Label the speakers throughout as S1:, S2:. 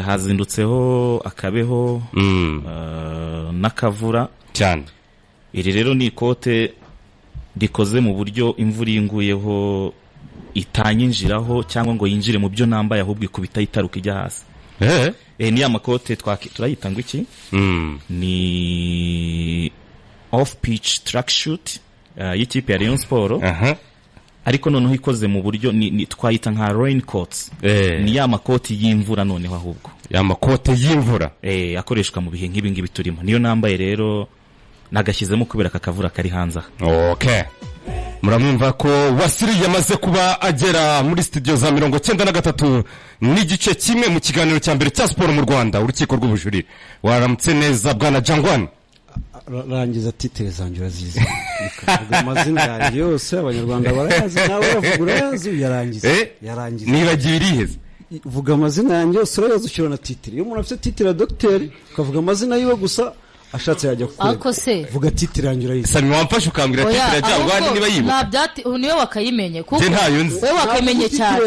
S1: hazindutseho akabeho n'akavura
S2: cyane.
S1: Iri rero ni ikote rikoze mu buryo imvura inguyeho itanyinjiraho cyangwa ngo yinjire mu byo nambaye ahubwo ikubita itaruka ijya hasi. Ni amakote turayita ngo iki? Ni off pitch track shoot y'ikipe ya Rayon Sport. Ariko noneho ikoze mu buryo ni twayita nka raincoats. Ni ya makoti y'imvura noneho ahubwo.
S2: Ya makote y'imvura.
S1: Akoreshwa mu bihe nk'ibi ngibi turimo. Niyo nambaye rero nagashyizemo kubera kakavura kari hanze.
S2: Okay. Muramwumva ko Wasiri yamaze kuba agera muri studio za 93 n'igice kimwe mu kiganiro cya mbere cya sport mu Rwanda, urukiko rw'ubujurire. Waramutse neza bwana Jangwani.
S3: Rangiza titre zanjye urazizi. Amazina yanjye yose abanyarwanda barayazi, nawe uravuga urayazi yarangiza.
S2: Nibagiye iriheze.
S3: Vuga amazina yanjye yose urayazi ushyira na titre. Iyo umuntu afite titre ya docteur ukavuga amazina yiwe gusa ashatse yajya
S4: kure.
S3: Vuga titre yanjye urayizi.
S2: Sami wamfashe ukambwira titre ya Jangwani niba yibuka.
S4: Nabyati niwe wakayimenye kuko
S2: wewe
S4: wakayimenye cyane.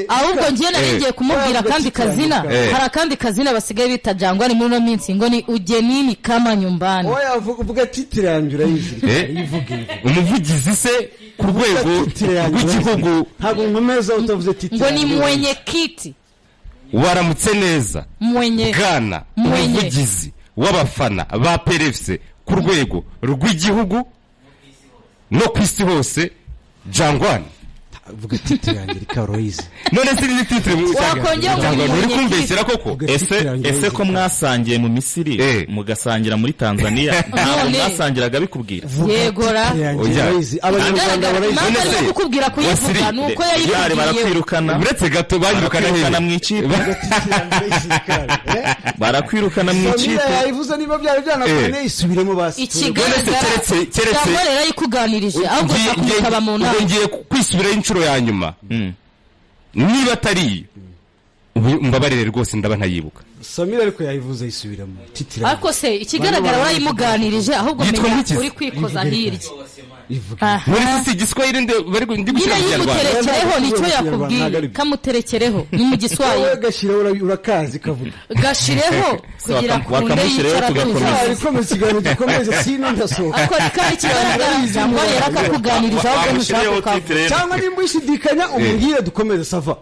S4: Ahubwo ngiye naringiye kumubwira kandi kazina. Hari akandi kazina basigaye bita Jangwani muri no minsi ngo ni ugenini kama nyumbani.
S3: Oya vuga titre yanjye urayizi. Yivuge.
S2: Umuvugizi se ku rwego rw'igihugu
S3: ntabwo nkomeza utavuze titre.
S4: Ngo ni mwenye kiti.
S2: Waramutse neza. Bwana umuvugizi w'abafana ba PRFC ku rwego rw'igihugu no kwisi hose Jangwani.
S3: Vuga titre yanjye Karoyizi.
S2: None se ni titre mu
S4: Jangwani
S2: uri kumbesera koko?
S1: Ese ko mwasangiye mu Misiri mugasangira muri Tanzania ntabwo mwasangiraga bikubwira?
S4: Yegora.
S3: Abanyarwanda
S4: barayizi kukubwira kuyivuga nuko
S1: yayivugiye. Barakwirukana.
S2: Uretse gato banyirukana
S1: mu ikipe. Barakwirukana mu ikipe.
S3: Yayivuze niba byari byanakone isubiremo basi.
S4: Ikigaragara cyangwa rero yikuganirije ahubwo nakaba mu nama.
S2: Ngiye kwisubira inshuro ya nyuma. Niba atari mbabarire rwose ndaba ntayibuka.
S3: Samira ariko yayivuze isubiramo titre.
S4: Ariko se ikigaragara warayimuganirije ahubwo menya uri kwikoza hirye.
S2: Muri sisi Giswahili bari ndi gushyira mu Kinyarwanda.
S4: Muterekereho nicyo yakubwiye kamuterekereho ni mu Giswahili.
S3: Gashira urakazi kavuga.
S4: Gashireho kugira kunde
S3: yicara komeza kiganiro gikomeza sino ndasohoka.
S4: Akora kandi kigaragara cyangwa yarakakuganirije ahubwo mushaka
S3: cyangwa nimba ushidikanya umubwire dukomeze sava.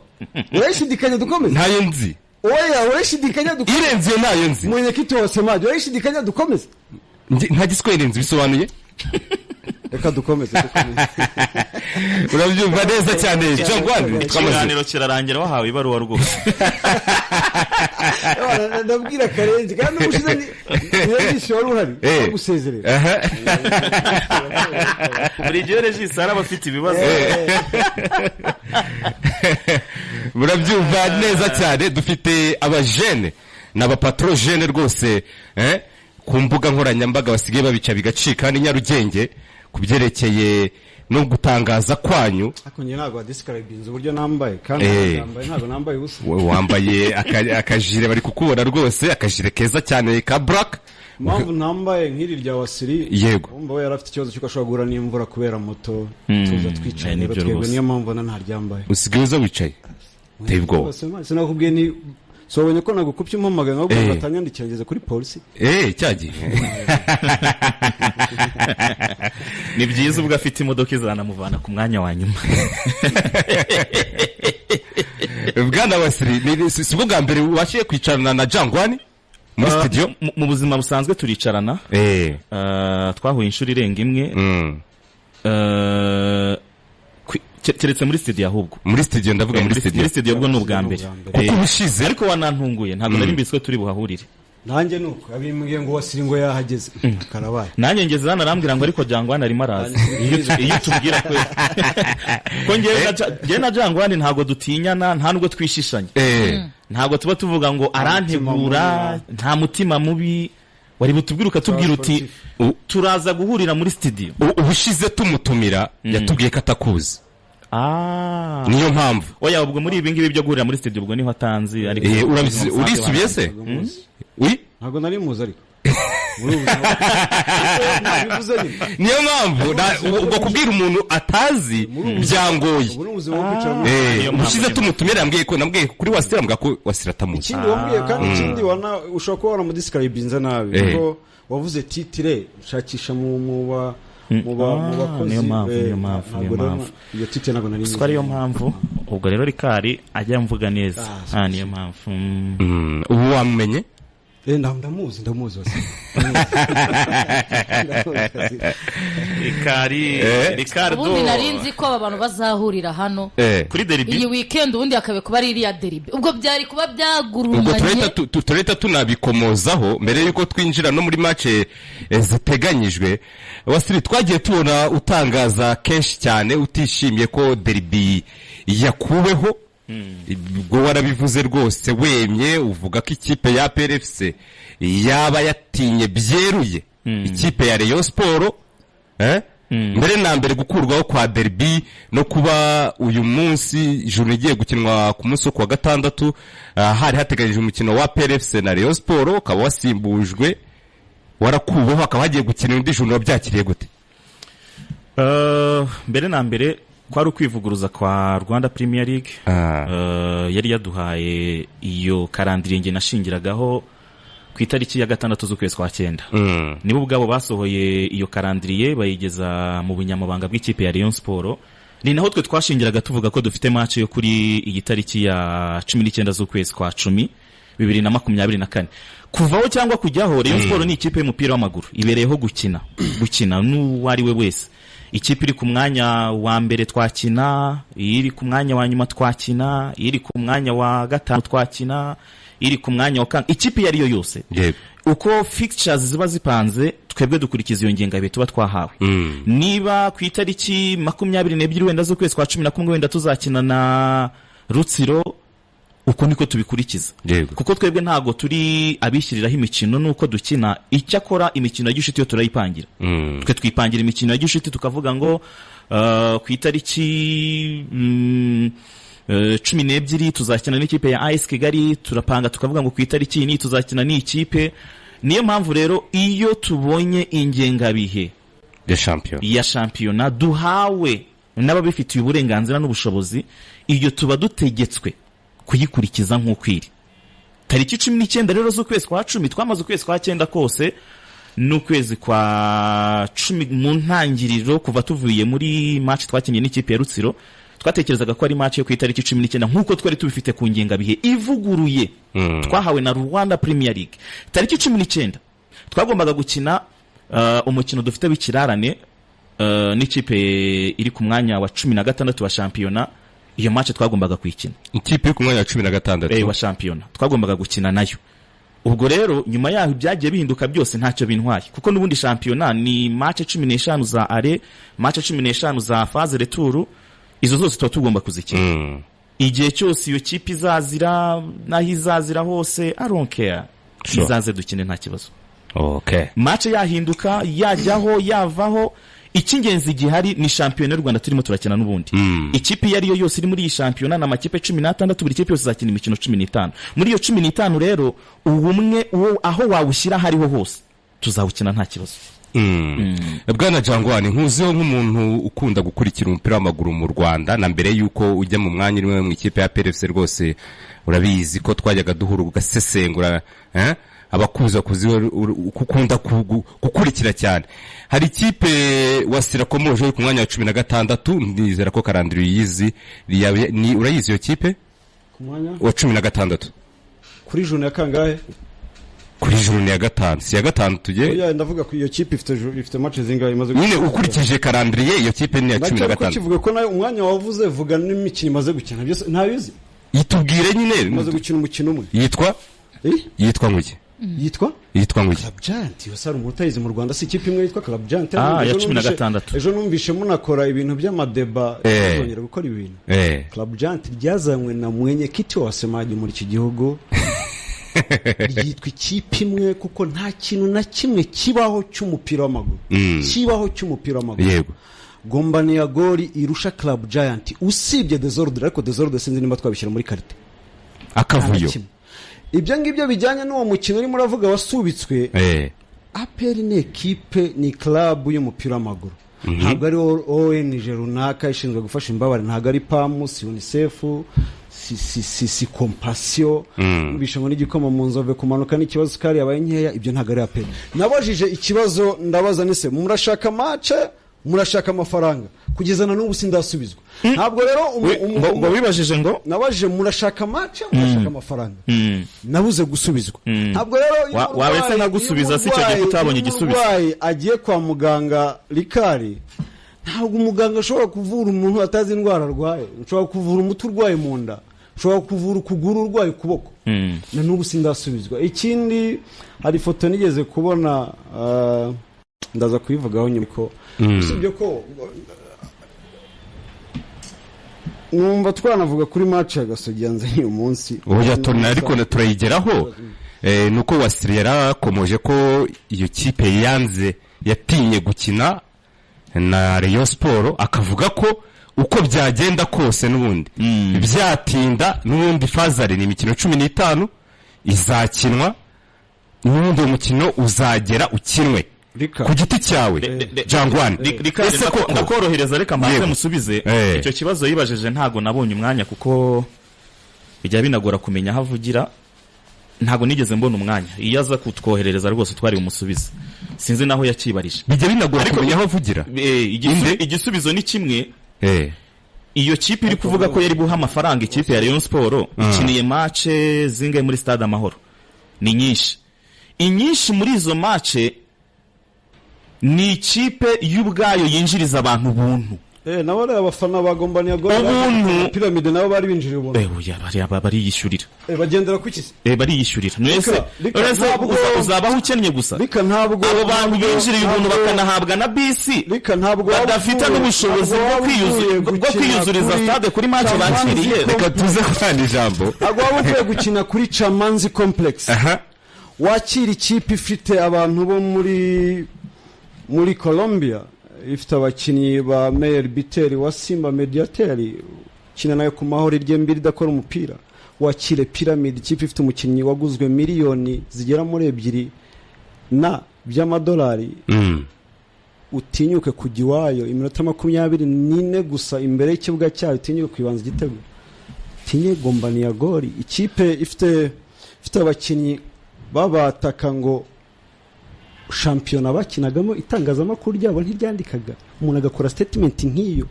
S3: Urashidikanya dukomeze?
S2: Ntayo nzi.
S3: Oya urashidikanya dukomeze.
S2: Irenze nayo nzi.
S3: Mwenye kitu wose maji urashidikanya dukomeze?
S2: Nta Giswahili nzi bisobanuye?
S3: Reka dukomeze.
S2: Urabyumva neza cyane Jangwani.
S1: Ikiganiro kirarangira wahawe ibaruwa rwose.
S3: Ndabwira Karenzi kandi umushize ni yishora uhari gusezerera.
S1: Buri gihe Regis arabafite ibibazo.
S2: Murabyumva neza cyane dufite abajene n'abapatrojene rwose ku mbuga nkoranyambaga basigaye babica bigacika ni Nyarugenge kubyerekeye no gutangaza kwanyu.
S3: Ako nje ntago describinze uburyo nambaye kandi ntago nambaye ubusa.
S2: Wambaye akajire bari kukubona rwose akajire keza cyane ka black.
S3: Mpamvu nambaye nk'iri rya Wasiri.
S2: Yego.
S3: Umva we yarafite ikibazo cyuko ashobora guhura n'imvura kubera moto. Tuza twicaye rero twebwe niyo mpamvu ntaryambaye.
S2: Usigaye uza wicaye. Tebwo.
S3: Sinakubwiye ni sobonye ko nagukupye impamagara ngo batanyandikirageze kuri polisi.
S2: Cyagiye.
S1: Ni byiza ubwo afite imodoka izanamuvana ku mwanya wa nyuma.
S2: Bwana Wasiri sibwo bwa mbere washiye kwicarana na Jangwani muri studio?
S1: Mu buzima busanzwe turicarana. Twahuye inshuro irenga imwe. Keretse muri studio ahubwo.
S2: Muri studio ndavuga muri studio.
S1: Muri studio ubwo n'ubwa mbere.
S2: Kuko ubushize
S1: ariko wanantunguye ntabwo nari mbiswe turi buhahurire.
S3: Nanjye nuko abimbwiye ngo Wasiri ngo yahageze karabaye.
S1: Nanjye ngeze hano arambwira ngo ariko Jangwani arimo araza. Iyo tubwira kwe. Ko ngewe na Jangwani ntago dutinyana nta nubwo twishishanya. Ntago tuba tuvuga ngo arantegura nta mutima mubi. Wari butubwira ukatubwira uti turaza guhurira muri studio.
S2: Ubushize tumutumira yatubwiye katakuzi. Niyo mpamvu.
S1: Oya ubwo muri ibi ngibi byo guhurira muri studio ubwo niho atanzi ariko
S2: urisubiye se? Oui?
S3: Ntago nari muzi ariko.
S2: niyo mpamvu ubwo kubwira umuntu atazi byangoye ushize tumutumira yambwiye ko nabwiye kuri Wasira mbwa ko Wasira tamuzi
S3: ikindi wambwiye kandi ikindi ushobora kuba waramudiscribinze nabi kuko wavuze titire ushakisha mu bakozi
S1: niyo mpamvu
S3: iyo titire ntabwo nari
S1: nzi ariyo mpamvu ubwo rero Rikari ajya mvuga neza niyo mpamvu
S2: ubu wamumenye
S3: ndamuzi
S1: Ricardo
S4: ubundi narinzi ko aba bantu bazahurira hano
S1: kuri derby
S4: iyi weekend ubundi akabe kuba ari iriya derby ubwo byari kuba byagurumanye
S2: ubwo tureta tunabikomozaho mbere yuko twinjira no muri match ziteganyijwe Wasiri twagiye tubona utangaza kenshi cyane utishimiye ko derby yakuweho ubwo warabivuze rwose wemye uvuga ko ikipe ya PRFC yaba yatinye byeruye ikipe ya Rayon Sport mbere na mbere gukurwaho kwa derby no kuba uyu munsi ijoro igiye gukinwa ku munsi wa gatandatu hari hateganyijwe umukino wa PRFC na Rayon Sport ukaba wasimbujwe warakuweho akaba hagiye gukina indi joro byakiriye gute
S1: mbere na mbere kwari ukwivuguruza kwa Rwanda Premier League yari yaduhaye iyo karandiriye nashingiragaho ku itariki ya 6 z'ukwezi kwa 9 nibo ubwabo basohoye iyo karandiriye bayigeza mu bunyamabanga bw'ikipe ya Rayon Sport ni naho twe twashingiraga tuvuga ko dufite match yo kuri iyi tariki ya 19 z'ukwezi kwa 10 2024 kuvaho cyangwa kujyaho Rayon Sport ni ikipe y'umupira w'amaguru ibereyeho gukina n'uwari we wese ikipe iri ku mwanya wa mbere twakina iri ku mwanya wa nyuma twakina iri ku mwanya wa gatanu twakina iri ku mwanya wa kane ikipe yari yo yose uko fixtures ziba zipanze twebwe dukurikiza iyo ngenga bihe tuba twahawe niba ku itariki 22 wenda z'ukwezi kwa 11 wenda tuzakina na Rutsiro uko niko tubikurikiza kuko twebwe ntago turi abishyiriraho imikino nuko dukina icyakora imikino ya gishuti yo turayipangira twe twipangira imikino ya gishuti tukavuga ngo ku itariki 12 tuzakina n'ikipe ya AS Kigali turapanga tukavuga ngo ku itariki ni tuzakina n'ikipe niyo mpamvu rero iyo tubonye ingengabihe ya championnat duhawe n'ababifitiye uburenganzira n'ubushobozi iyo tuba dutegetswe kuyikurikiza nk'ukwiri tariki 19 rero z'ukwezi kwa 10 twamaze ukwezi kwa 9 kose n'ukwezi kwa 10 mu ntangiriro kuva tuvuye muri match twakinnye n'ikipe ya Rutsiro twatekerezaga ko ari match yo ku itariki 19 nk'uko twari tubifite ku ngenga bihe ivuguruye twahawe na Rwanda Premier League tariki 19 twagombaga gukina umukino dufite w'ikirarane n'ikipe iri ku mwanya wa 16 wa shampiyona iyo match twagombaga kwikina
S2: ikipe ku mwanya wa 16
S1: wa shampiyona twagombaga gukina nayo ubwo rero nyuma yaho byagiye bihinduka byose ntacyo bintwaye kuko nubundi shampiyona ni match 15 za are match 15 za phase retour izo zose tuba tugomba kuzikina igihe cyose iyo kipe izazira naho izazira hose I don't care izaze dukine nta kibazo match yahinduka yajyaho yavaho icyingenzi gihari ni shampiyona y'u Rwanda turimo turakina n'ubundi ikipe yari yo yose iri muri iyi shampiyona na makipe 16 buri kipe yose izakina imikino 15 muri iyo 15 rero ubumwe aho wawushyira hariho hose tuzawukina nta kibazo
S2: Bwana Jangwani nkuzeho nk'umuntu ukunda gukurikira umupira w'amaguru mu Rwanda na mbere yuko ujya mu mwanya rimwe mu ikipe ya PRFC rwose urabizi ko twajyaga duhura ugasesengura abakuza kukunda gukurikira cyane hari ikipe Wasira komoje ku mwanya wa 16 ndizera ko karandiro yizi ni urayizi iyo kipe
S3: ku mwanya
S2: wa 16
S3: kuri jone ya kangahe
S2: kuri jone ya gatanu si ya gatanu tujye
S3: oya ndavuga ko iyo kipe ifite match zingahe imaze
S2: nyine ukurikije karandiriye iyo kipe ni ya 16
S3: ko kivuga ko nayo umwanya wavuze vuga n'imikino imaze gukina byose ntabizi
S2: yitubwire nyine
S3: imaze gukina umukino umwe
S2: yitwa nguki yitwa nguki
S3: Club Giant yose ari umutayizi mu Rwanda si ikipe imwe yitwa Club Giant
S1: ya 16
S3: ejo numvishe munakora ibintu by'amadeba yongera gukora ibintu Club Giant ryazanywe na mwenyekiti wasemaje muri iki gihugu ryitwa ikipe imwe kuko nta kintu na kimwe kibaho cy'umupira w'amaguru
S2: yego
S3: Gombani ya goli irusha Club Giant usibye Desordre ariko Desordre sinzi nimba twabishyira muri carte
S2: akavuyo
S3: ibyo ngibyo bijyanye n'uwo mukino urimo uravuga wasubitswe APR ni ekipe ni club y'umupira w'amaguru ntabwo ari ONG runaka ishinzwe gufasha imbabare ntabwo ari PAM si UNICEF si compassion bishango n'igikoma mu nzove kumanuka n'ikibazo kari yabaye nkeya ibyo ntabwo ari APR nabajije ikibazo ndabaza nise murashaka match murashaka amafaranga kugezana n'ubu sindasubizwa ntabwo rero
S1: ngo wibajije ngo
S3: nabajije murashaka match murashaka amafaranga nabuze gusubizwa ntabwo rero
S1: wabese nagusubiza si cyo gihe utabonye igisubizo
S3: agiye kwa muganga Rikari ntabwo umuganga ashobora kuvura umuntu atazi indwara arwaye ushobora kuvura umuti urwaye mu nda ushobora kuvura ukuguru urwaye ukuboko na n'ubu sindasubizwa ikindi hari foto nigeze kubona ndaza kuyivugaho nyuma ko usibye ko numva twanavuga kuri match ya Gasogi yanze uyu munsi
S2: oya tona ariko turayigeraho nuko Wasiri yarakomoje ko iyo kipe yanze yatinye gukina na Rayon Sport akavuga ko uko byagenda kose n'ubundi byatinda n'ubundi fazari ni imikino 15 izakinwa n'ubundi umukino uzagera ukinwe ku giti cyawe Jangwani
S1: ese ko ndakorohereza reka mbanze musubize icyo kibazo yibajije ntago nabonye umwanya kuko bijya binagora kumenya havugira ntago nigeze mbona umwanya iyo aza kutwoherereza rwose twari umusubize sinzi naho yakibarije
S2: bijya binagora kumenya havugira
S1: igisubizo ni kimwe iyo kipe iri kuvuga ko yari guha amafaranga ikipe ya Rayon Sport ikiniye match zingaye muri Stade Amahoro ni nyinshi inyinshi muri izo match ni ikipe y'ubwayo yinjiriza abantu buntu
S3: nabo rero abafana bagombaniye Pyramide nabo bari binjiriye ubuntu
S1: bari yishyurira
S3: bagendera ku kisi
S1: bari yishyurira nese uzabaho ukennye gusa
S3: rika ntabwo
S1: abo bantu binjiriye ubuntu bakanahabwa na bisi
S3: rika ntabwo
S1: badafite n'ubushobozi bwo kwiyuzuriza stade kuri match bakiriye
S2: reka tuze kandi ijambo
S3: agwa bukwiye gukina kuri Chamanzi Complex wakira ikipe ifite abantu bo muri Colombia ifite abakinnyi ba Meyer Biteri wa Simba Mediateri kina nayo ku mahoro iryembiri dakora umupira wakire Pyramid ikipe ifite umukinnyi waguzwe miliyoni zigera muri 2 na by'amadolari utinyuke kugiwayo iminota 24 gusa imbere y'ikibuga cyayo utinyuke kwibanza igitego tinye gombani ya gori ikipe ifite abakinnyi babataka ngo shampiyona bakinagamo itangazamakuru ryabo ntiryandikaga umuntu agakora statement nk'iyo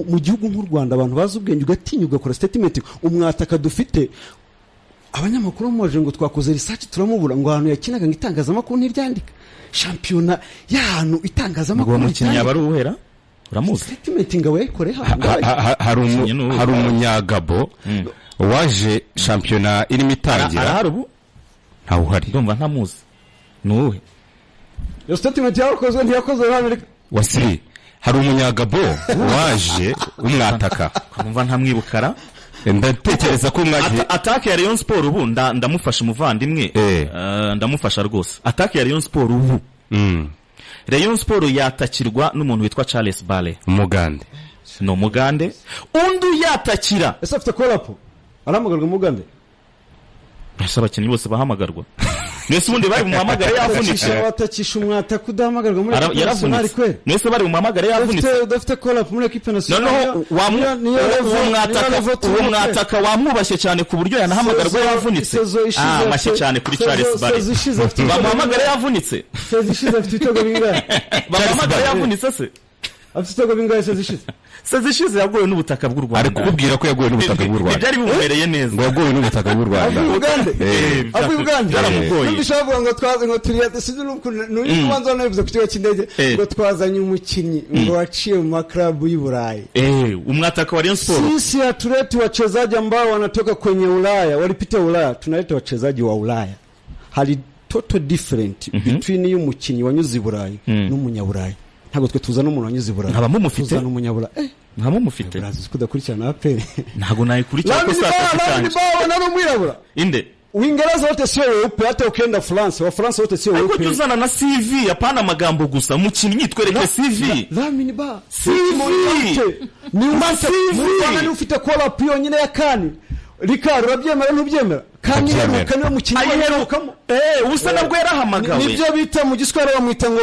S3: mu gihugu nk'u Rwanda abantu bazi ubwenge ugatinya ugakora statement umwataka dufite abanyamakuru mwaje ngo twakoze research turamubura ngo ahantu yakinaga ngo itangazamakuru ntiryandika shampiyona y'ahantu itangazamakuru
S1: umukinnyi aba ari uwera uramuzi
S3: statement ngawe yakoreye
S2: hari umunyagabo waje shampiyona irimo itangira
S1: arahari ubu
S2: ntawe uhari
S1: ndumva ntamuzi nuwe
S3: yo statement yakozwe ntiyakozwe n'Amerika
S2: Wasiri hari umunyagabo waje umwataka
S1: kumva ntamwibukara
S2: ndatekereza ko mwagiye
S1: attaque ya Rayon Sport ubu ndamufasha umuvandimwe ndamufasha rwose attaque ya Rayon Sport ubu Rayon Sport yatakirwa n'umuntu witwa Charles Bale
S2: umugande
S1: no mugande undi yatakira
S3: ese afite korapo aramagarwa umugande
S1: ese abakinnyi bose bahamagarwa nese ubundi bari mu mamagara yavunitse
S3: batakisha umwata kudahamagarwa muri nationale kwere
S1: nese bari mu mamagara yavunitse
S3: udafite korapo muri equipe nationale
S1: uwo mwataka wamwubashye cyane ku buryo yanahamagarwa yavunitse mashye cyane kuri Charles Bale bamuhamagara yavunitse
S3: sezishize afite ibitego bingahe
S1: bamuhamagara yavunitse se
S3: afite ibitego bingahe
S1: sezishize yagoye n'ubutaka bw'u Rwanda
S2: ari kubwira ko yagoye n'ubutaka bw'u Rwanda
S1: byari bimubereye neza
S2: ngo yagoye n'ubutaka bw'u Rwanda
S3: Uganda
S1: yaramugoye
S3: ndishaka ngo twaze ngo turiya sinzi n'ukubanza nabivuze ku kigo cy'indege ngo twazanye umukinnyi ngo waciye mu maklabu y'Iburayi
S1: umwataka wa Rayon Sport
S3: sisi hatuleti wachezaji ambao wanatoka kwenye Ulaya walipita Ulaya tunaleta wachezaji wa Ulaya hali total different between y'umukinnyi wanyuze Iburayi n'umunyaburayi ntabwo twe tuzana umuntu wanyuze Iburayi
S1: nkaba mumufite
S3: tuzana umunyabura
S1: nkaba mumufite
S3: urazi kudakurikirana APR
S1: ntago nayikurikira ko sasa cyane
S3: nari umwirabura
S1: inde
S3: Uingereza wote sio weupe hata ukienda France wa France wote sio weupe
S1: ariko tuzana na CV hapana amagambo gusa mukinnyi twereke CV
S3: Lamini ba
S1: CV
S3: ni umase ni ufite kola pio nyine ya kani Ricardo urabyemera ntubyemera kandi yeruka niwe mukinnyi
S1: ayiherukamo ubusa nabwo yarahamagawe
S3: nibyo bita mu giswahili bamwita ngo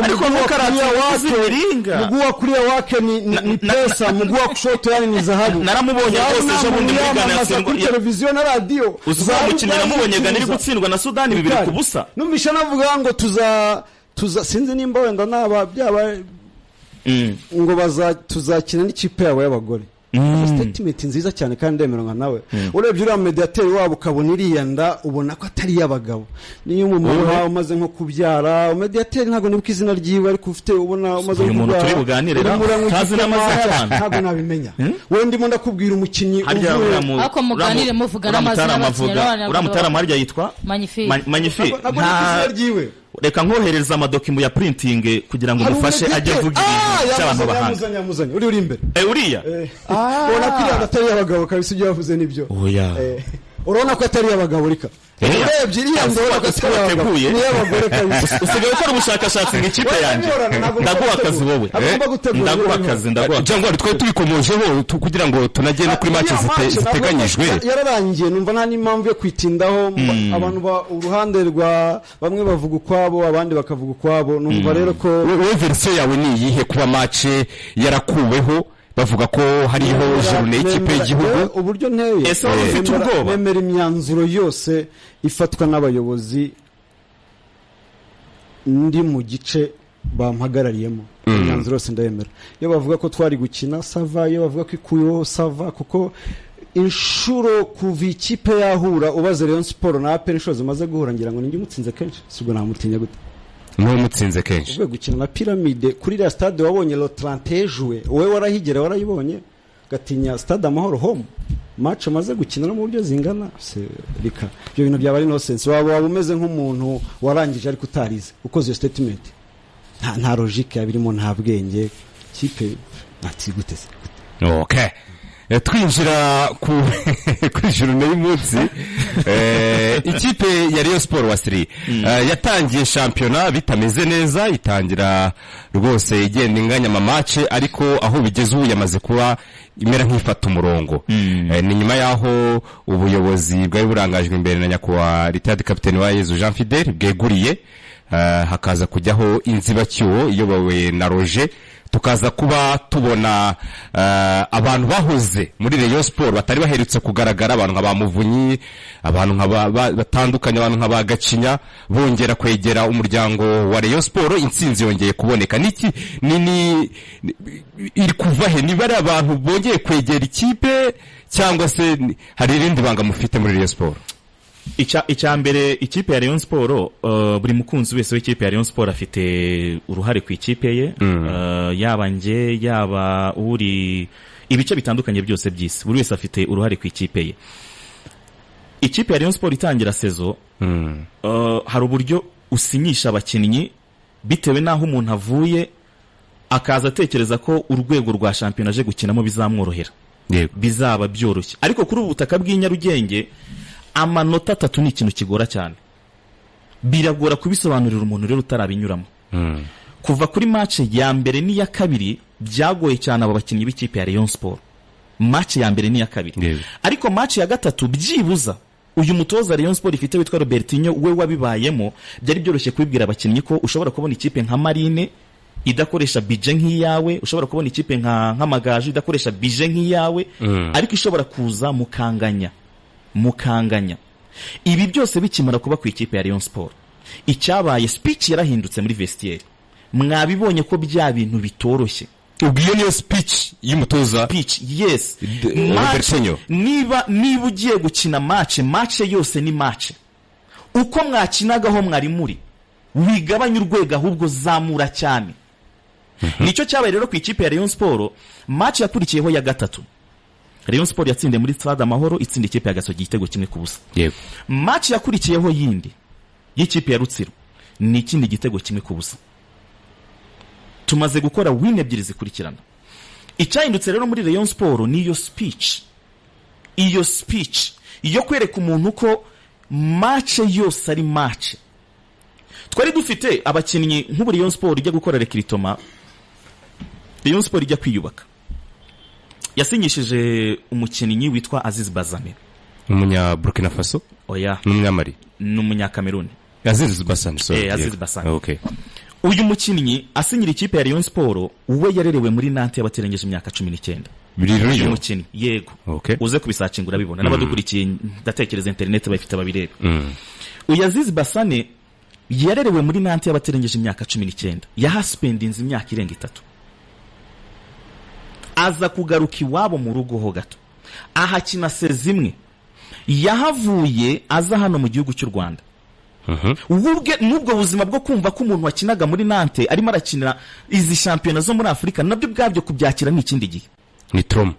S3: mguu wa kulia wake ni pesa, mguu wa kushoto yani ni dhahabu.
S1: Naramubonye rwose ejo bundi muri Ghana
S3: yatsindwa televiziyo na radio
S1: uzamukinira namubonye Ghana iri gutsindwa na Sudani 2-0.
S3: Numvisha navuga ngo tuza sinzi nimba wenda naba byaba ngo tuzakina n'ikipe yabo y'abagore. Statement nziza cyane kandi ndemerwa nawe. Urebye uriya mediateur wabo ukabona iriyanda ubona ko atari y'abagabo. Niyo umuntu umaze nko kubyara mediateur ntago nibuka izina ryiwe ariko ufite ubona umaze
S1: kubyara. Umuntu turi buganirira kazi n'amazina
S3: ntago nabimenya. Wowe ndimo ndakubwira umukinyi
S4: ako muganire muvuga n'amazina
S1: uramutara marya yitwa Magnifique. Reka nkohereza amadokimu ya printing kugira ngo mufashe ajye vuga ibintu cy'abantu bahanga.
S3: Uri imbere.
S1: Uriya.
S3: Ubona ko atari y'abagabo kabisa ibyo yavuze nibyo.
S1: Oya.
S3: Urabona ko atari y'abagabo rika. Urebye iriya ndabona ko atari y'abagabo. Ni y'abagore kabisa.
S1: Usigaye ukora ubushakashatsi mu ikipe yanjye. Ndaguha akazi wowe. Ndaguha akazi
S2: cyangwa twari tubikomojeho kugira ngo tunageye no kuri match ziteganyijwe.
S3: Yararangiye numva nta n'impamvu yo kwitindaho abantu uruhande rwa bamwe bavuga ukwabo abandi bakavuga ukwabo. Numva rero ko
S2: wowe version yawe ni iyihe kuba match yarakuweho bavuga ko hariho journée y'ikipe y'igihugu
S3: uburyo nteye
S1: ese ufite ubwoba
S3: nemera imyanzuro yose ifatwa n'abayobozi ndi mu gice bampagarariyemo imyanzuro yose ndayemera. Iyo bavuga ko twari gukina sava, iyo bavuga ko ikuyeho sava, kuko inshuro kuva ikipe yahura ubaze Rayon Sport na APR inshuro zimaze guhura ngira ngo ninjye mutsinze kenshi sibwo namutinya gute
S2: mutsinze kenshi
S3: ubwo gukina na Pyramide kuri la stade wabonye lo 30 jouer wowe warahigera warayibonye gatinya stade Amahoro home match maze gukina no mu buryo zingana rika ibyo bintu byaba ari no sense waba umeze nk'umuntu warangije ariko utarize ukoze iyo statement nta logique yabirimo nta bwenge kipe ati gute
S2: okay twinjira ku journée y'umunsi ikipe ya Rayon Sport Wasiri yatangiye championnat bitameze neza itangira rwose igenda inganya match ariko aho bigeze ubu yamaze kuba imera nk'ifata umurongo. Ni nyuma yaho ubuyobozi bwari burangajwe imbere na nyakubahwa retired captain wa Yezu Jean Fidel bweguriye hakaza kujyaho inzibacyuho iyobowe na Roger tukaza kuba tubona abantu bahoze muri Rayon Sport batari baherutse kugaragara abantu nka Bamuvunyi abantu nka batandukanye abantu nka Bagacinya bongera kwegera umuryango wa Rayon Sport intsinzi yongeye kuboneka niki iri kuvahe niba ari abantu bongeye kwegera ikipe cyangwa se hari irindi banga mufite muri Rayon Sport?
S1: Icya mbere ikipe ya Rayon Sport buri mukunzi wese w'ikipe ya Rayon Sport afite uruhare ku ikipe ye yaba nge yaba uri ibice bitandukanye byose by'isi buri wese afite uruhare ku ikipe ye. Ikipe ya Rayon Sport itangira sezo hari uburyo usinyisha abakinnyi bitewe naho umuntu avuye akaza atekereza ko urwego rwa shampiyona aje gukinamo bizamworohera bizaba byoroshye ariko kuri ubu butaka bw'inyarugenge amanota 3 ni ikintu kigora cyane biragora kubisobanurira umuntu rero utarabinyuramo. Kuva kuri match ya mbere ni ya kabiri byagoye cyane aba bakinnyi b'ikipe ya Rayon Sport. Match ya mbere ni ya kabiri ariko match ya gatatu byibuza uyu mutoza Rayon Sport ifite witwa Robertinho we wabibayemo byari byoroshye kubibwira abakinnyi ko ushobora kubona ikipe nka Marine idakoresha budget nk'iyawe ushobora kubona ikipe nka Magaju idakoresha budget nk'iyawe ariko ishobora kuza mukanganya ibi byose bikimara kuba ku ikipe ya Rayon Sport. Icyabaye speech yarahindutse muri vestiaire mwabibonye ko bya bintu bitoroshye.
S2: Ubwiye niyo speech y'umutoza
S1: speech yes niba ugiye gukina match yose ni match uko mwakinagaho mwari muri wigabanya urwego ahubwo zamura cyane. Nicyo cyabaye rero ku ikipe ya Rayon Sport. Match yakurikiyeho ya gatatu Rayon Sport yatsinde muri Stade Amahoro itsinda ikipe ya Gasogi igitego kimwe ku busa. Match yakurikiyeho yindi y'ikipe ya Rutsiro ni ikindi gitego kimwe ku busa. Tumaze gukora win ebyiri zikurikirana. Icyahindutse rero muri Rayon Sport ni iyo speech iyo kwereka umuntu ko match yose ari match. Twari dufite abakinnyi nk'ubu Rayon Sport ijya gukora recruitment, Rayon Sport ijya kwiyubaka yasinyishije umukinnyi witwa Aziz Bazame
S2: umunya Burkina Faso
S1: oya
S2: n'umunyamali
S1: n'umunyakameruni
S2: Aziz Basane
S1: Aziz Basane
S2: okay.
S1: Uyu mukinnyi asinyira ikipe ya Rayon Sport we yarerewe muri Nantes y'abaterengeje imyaka 19 uyu mukinnyi yego
S2: okay.
S1: uze kubisacingura bibona n'abadukurikiye ndatekereza internet bayifite babirebe uyu Aziz Basane yarerewe muri Nantes y'abaterengeje imyaka 19 yahaspendinze imyaka irenga 3 aza kugaruka iwabo mu rugo ho gato ahakina sezimwe yahavuye aza hano mu gihugu cy'u Rwanda ubwe nubwo buzima bwo kumva ko umuntu wakinaga muri Nantes arimo arakinira izi championnat zo muri Afrika nabyo bwabyo kubyakira ni ikindi gihe
S2: ni trauma.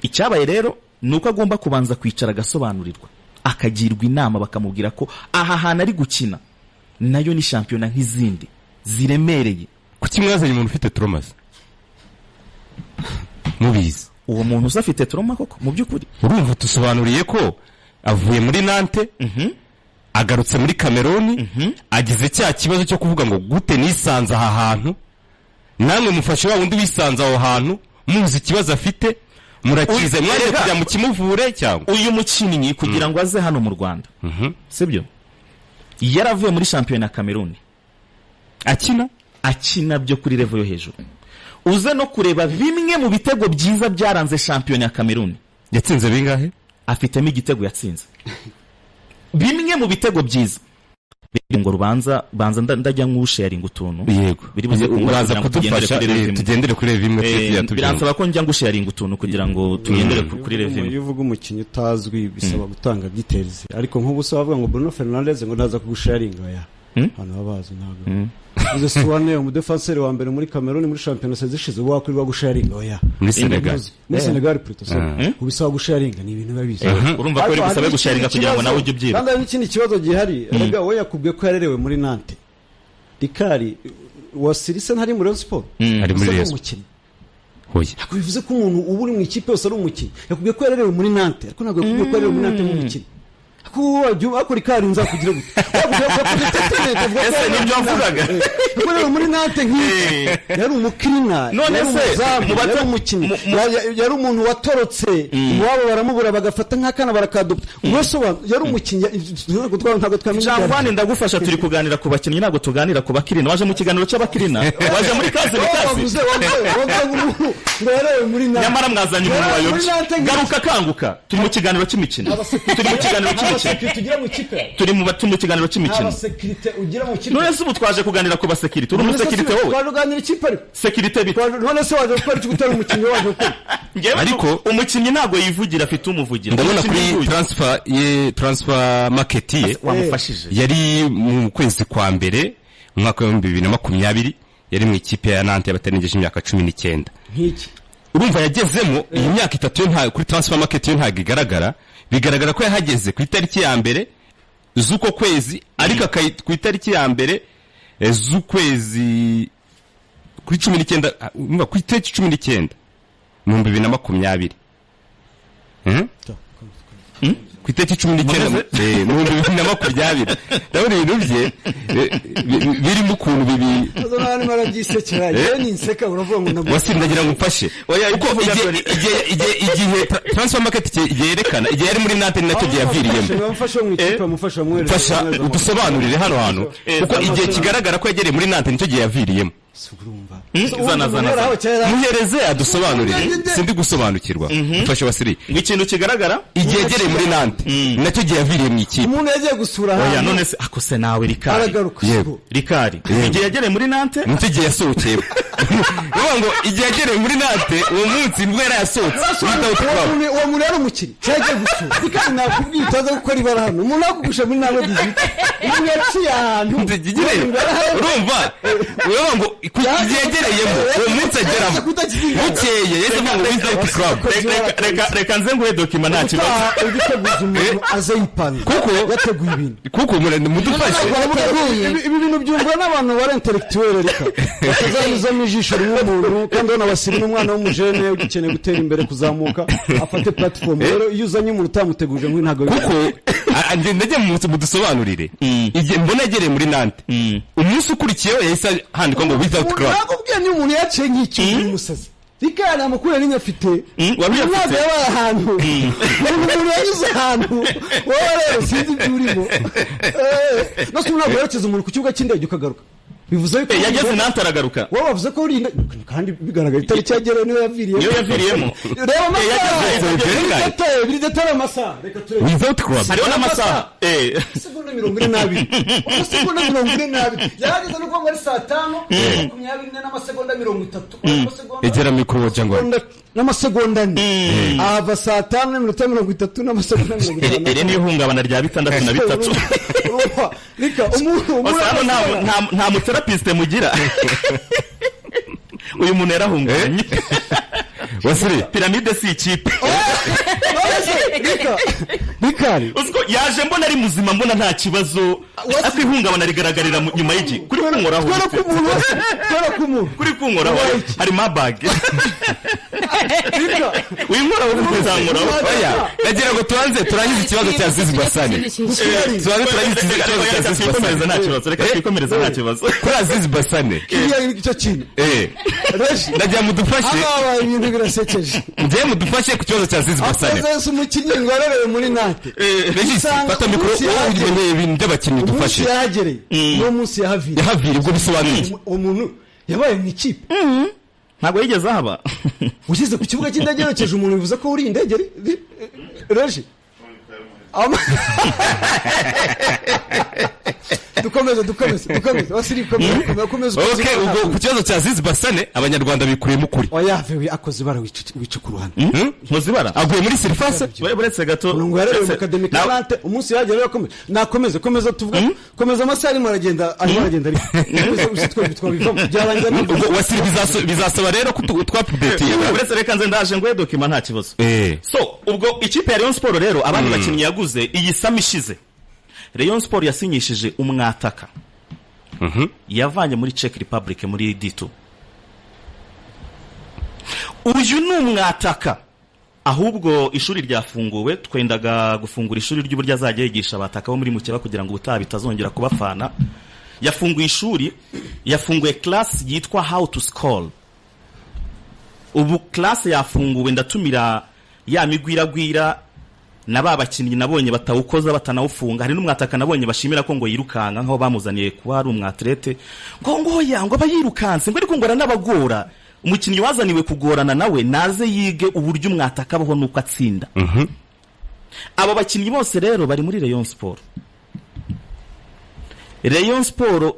S1: Icyabaye rero nuko agomba kubanza kwicara agasobanurirwa akagirwa inama bakamubwira ko aha hana ari gukina nayo ni championnat nk'izindi ziremereye.
S2: Kuki mwazanye umuntu ufite trauma mubizi
S1: uwo muntu uzafite trauma koko mu byukuri
S2: urumva tusobanuriye ko avuye muri Nantes agarutse muri Cameroon agize cya kibazo cyo kuvuga ngo gute nisanze aha hantu namwe mufashe wa wundi wisanze aho hantu muzi ikibazo afite murakize mwaje kujya mu kimuvure cyangwa
S1: uyu mukinnyi kugira ngo aze hano mu Rwanda sibyo yaravuye muri championnat Cameroon akina byo kuri level yo hejuru uze no kureba bimwe mu bitego byiza byaranze championnat Cameroon
S2: yatsinze bingahe
S1: afitemo igitego yatsinze bimwe mu bitego byiza ngo rubanza ndajya nk'usharinga utuntu
S2: yego
S1: biri buze
S2: kubanza kudufasha tugendere kuri bimwe
S1: yatubye biransaba ko njya ngusharinga utuntu kugira ngo tugendere kuri revime
S3: iyo uvuga umukinnyi utazwi bisaba gutanga details ariko nk'ubu se bavuga ngo Bruno Fernandes ngo ndaza kugusharinga ya hano babazi ntabwo uze Suwane umudefenseur wa mbere muri Cameroon muri championnat zishize wakwirirwa gusharinga oya
S2: muri
S3: Senegal plutôt ubisaba gusharinga ni ibintu babizi
S1: urumva ko bisaba gusharinga kugira ngo nawe ujye byira
S3: kandi n'ikindi kibazo gihari rega we yakubwiye ko yarerewe muri Nantes Rikari wasirise ntari muri Sport
S2: ari muri Rayon Sport
S3: hoya bivuze ko umuntu ubu uri mu ikipe yose ari umukinnyi yakubwiye ko yarerewe muri Nantes ariko ntabwo yakubwiye ko yarerewe muri Nantes nk'umukinnyi kuwa akora Rikari nza kugira gute
S1: ese nibyo avugaga
S3: ko muri Nantes yari umukirina
S1: none se
S3: yari umukinnyi yari umuntu watorotse iwabo baramubura bagafata nk'akana barakadupta ubwo yari umukinnyi ntabwo twamenye
S1: Jangwani ndagufasha turi kuganira ku bakinnyi ntabwo tuganira ku bakirina waje mu kiganiro cy'abakirina waje muri kaze nyamara mwazanye umuntu wayobye garuka kanguka turi mu kiganiro cy'imikino turi mu kiganiro cy'imikino none se ubu twaje kuganira ku basekirite uri umusekirite wowe
S3: twaganira ikipe ariko
S1: sekirite bite
S3: none se waje gukora iki gutera umukinnyi waje gukora
S1: ariko umukinnyi ntabwo yivugira afite umuvugira
S2: ndabona kuri transfer market ye
S1: wamufashije
S2: yari mu kwezi kwa mbere mu mwaka wa 2020 yari mu ikipe ya Nantes y'abaterengeje imyaka 19
S3: nk'iki
S2: urumva yagezemo iyi myaka 3 yo nta kuri transfer market yo ntago igaragara bigaragara ko yahageze ku itariki ya mbere z'uko kwezi ariko ku itariki ya mbere z'ukwezi kuri 19 umva ku itariki 19 mu 2020 ku itariki 19 mu 2020 ndabona ibintu bye biri mu kuntu bibi
S3: azana maragisekera ni inseka uravuga ngo nabwo
S2: wasindagira ngo mfashe uko igihe transfer market yerekana igihe yari muri Nantes nacyo gihe yaviriyemo
S3: mfasha mu ikipe mufasha mwereza
S2: fasha udusobanurire hano hantu kuko igihe kigaragara ko yagere muri Nantes nicyo gihe yaviriyemo
S1: zana
S2: muhereze adusobanurire sindi gusobanukirwa mfashe wasiri
S1: ikintu kigaragara
S2: igihe yagere muri Nantes nacyo gihe yaviriye mu ikipe
S3: umuntu yagiye gusura hano
S1: oya none se akose nawe Rikari igihe yagere muri Nantes
S2: nicyo gihe yasohokeye ngo igihe yagere muri Nantes uwo munsi nibwo yari yasohotse
S3: uwo muntu yari umukinnyi cyagiye gusura Rikari nakubwiye utaza gukora ibara hano umuntu akugusha muri Nantes digite umuntu yaciye ahantu
S2: urumva wewe ngo igihe yagereyemo uwo munsi ageramo bukeye yese ngo without club
S1: reka nze nguhe document nta kibazo
S3: ubiteguza umuntu aze yipanga
S2: kuko
S3: yateguye ibintu
S2: kuko mudufashe
S3: ibi bintu byumva n'abantu bari intellectuel reka bakazanyuzamo ijisho rimwe umuntu kandi ubona basiri n'umwana w'umujene ugikeneye gutera imbere kuzamuka afate platform rero iyo uzanye umuntu utamuteguje ngo ntago
S2: kuko ndajye mu dusobanurire igihe mbona agereye muri Nantes umunsi ukurikiyeho yahise handikwa ngo without club
S3: nakubwiye ni umuntu yaciye nk'icyo umusazi Rikari amakuru nini afite
S1: wabiyafite
S3: yabaye ahantu umuntu yagize ahantu wowe rero sinzi ibyo urimo no se ntabwo yerekeza umuntu ku kibuga cy'indege ukagaruka bivuze ko
S1: yageze nantaragaruka
S3: wowe wavuze ko uri kandi bigaragara itari cyagera niyo yaviriyemo reba amasaha biri datara amasaha reka turebe
S2: without cross
S1: hariho n'amasaha
S3: segonda 42 segonda 42 yageze no kwa saa 5:24 n'amasegonda 30
S2: egera mikoro cyangwa
S3: n'amasegonda ava saa 5:30 n'amasegonda 50
S1: ere niyo hungabana rya 63
S3: rika umuntu
S1: nta muterapiste mugira uyu muntu yarahunganye
S2: wasiri
S1: piramide si ikipe
S3: Bikari
S1: uziko yaje mbona ari muzima mbona nta kibazo ati ihungabana rigaragarira nyuma y'iki kuri kunkoraho kuri kunkoraho hari mabage uyinkoraho kuzamuraho
S2: oya nagira ngo turangize ikibazo cya Zizi Basane turangize ikibazo cya Zizi Basane
S1: nta kibazo reka twikomereza nta kibazo
S2: kuri Zizi Basane
S3: icyo kintu
S2: nagira mudufashe
S3: aba ibintu birasekeje
S2: ngiye mudufashe ku kibazo cya Zizi Basane
S3: akoze umukinnyi ngwarerewe muri nate
S2: fata mikoro umenye ibintu by'abakinnyi dufashe
S3: yahagereye no munsi yahaviriye
S2: ubwo bisobanuye
S3: umuntu yabaye mu ikipe
S1: ntabwo yigeze ahaba
S3: ushyize ku kibuga cy'indege yerekeje umuntu bivuze ko uri indege reje dukomeze wasiri komeza
S2: okay ubwo ku kibazo cya Zizi Basane abanyarwanda bikuriyemo ukuri
S3: oya vewe akoze bara wica ku ruhande
S1: ntuzibara
S2: aguye muri surface
S1: buretse gato
S3: ngo yarewe mu academic talent umunsi yagereye nakomeze tuvuga komeza amasaha arimo aragenda ariko twabivamo byarangiza
S2: ubwo wasiri bizasaba rero kutwa update
S1: buretse reka nze ndaje ngo document nta kibazo so ubwo ikipe ya Rayon Sport rero abandi bakinnyi yaguze iyi sami ishize Rayon Sport yasinyishije umwataka yavanye muri Czech Republic muri D2 uyu ni umwataka ahubwo ishuri ryafunguwe twendaga gufungura ishuri ry'uburyo azajya yigisha abataka bo muri mukeba kugira ngo ubutaha bitazongera kubafana yafunguye ishuri yafunguye class yitwa how to score ubu class yafunguwe ndatumira ya migwiragwira na babakinnyi nabonye batawukoza batanawufunga hari n'umwataka nabonye bashimira ko ngo yirukanka nkaho bamuzaniye kuba ari umwatlete ngo yango abayirukanse ngo ariko ngo aranabagora umukinnyi wazaniwe kugorana nawe naze yige uburyo umwataka abaho nuko atsinda abo bakinnyi bose rero bari muri Rayon Sport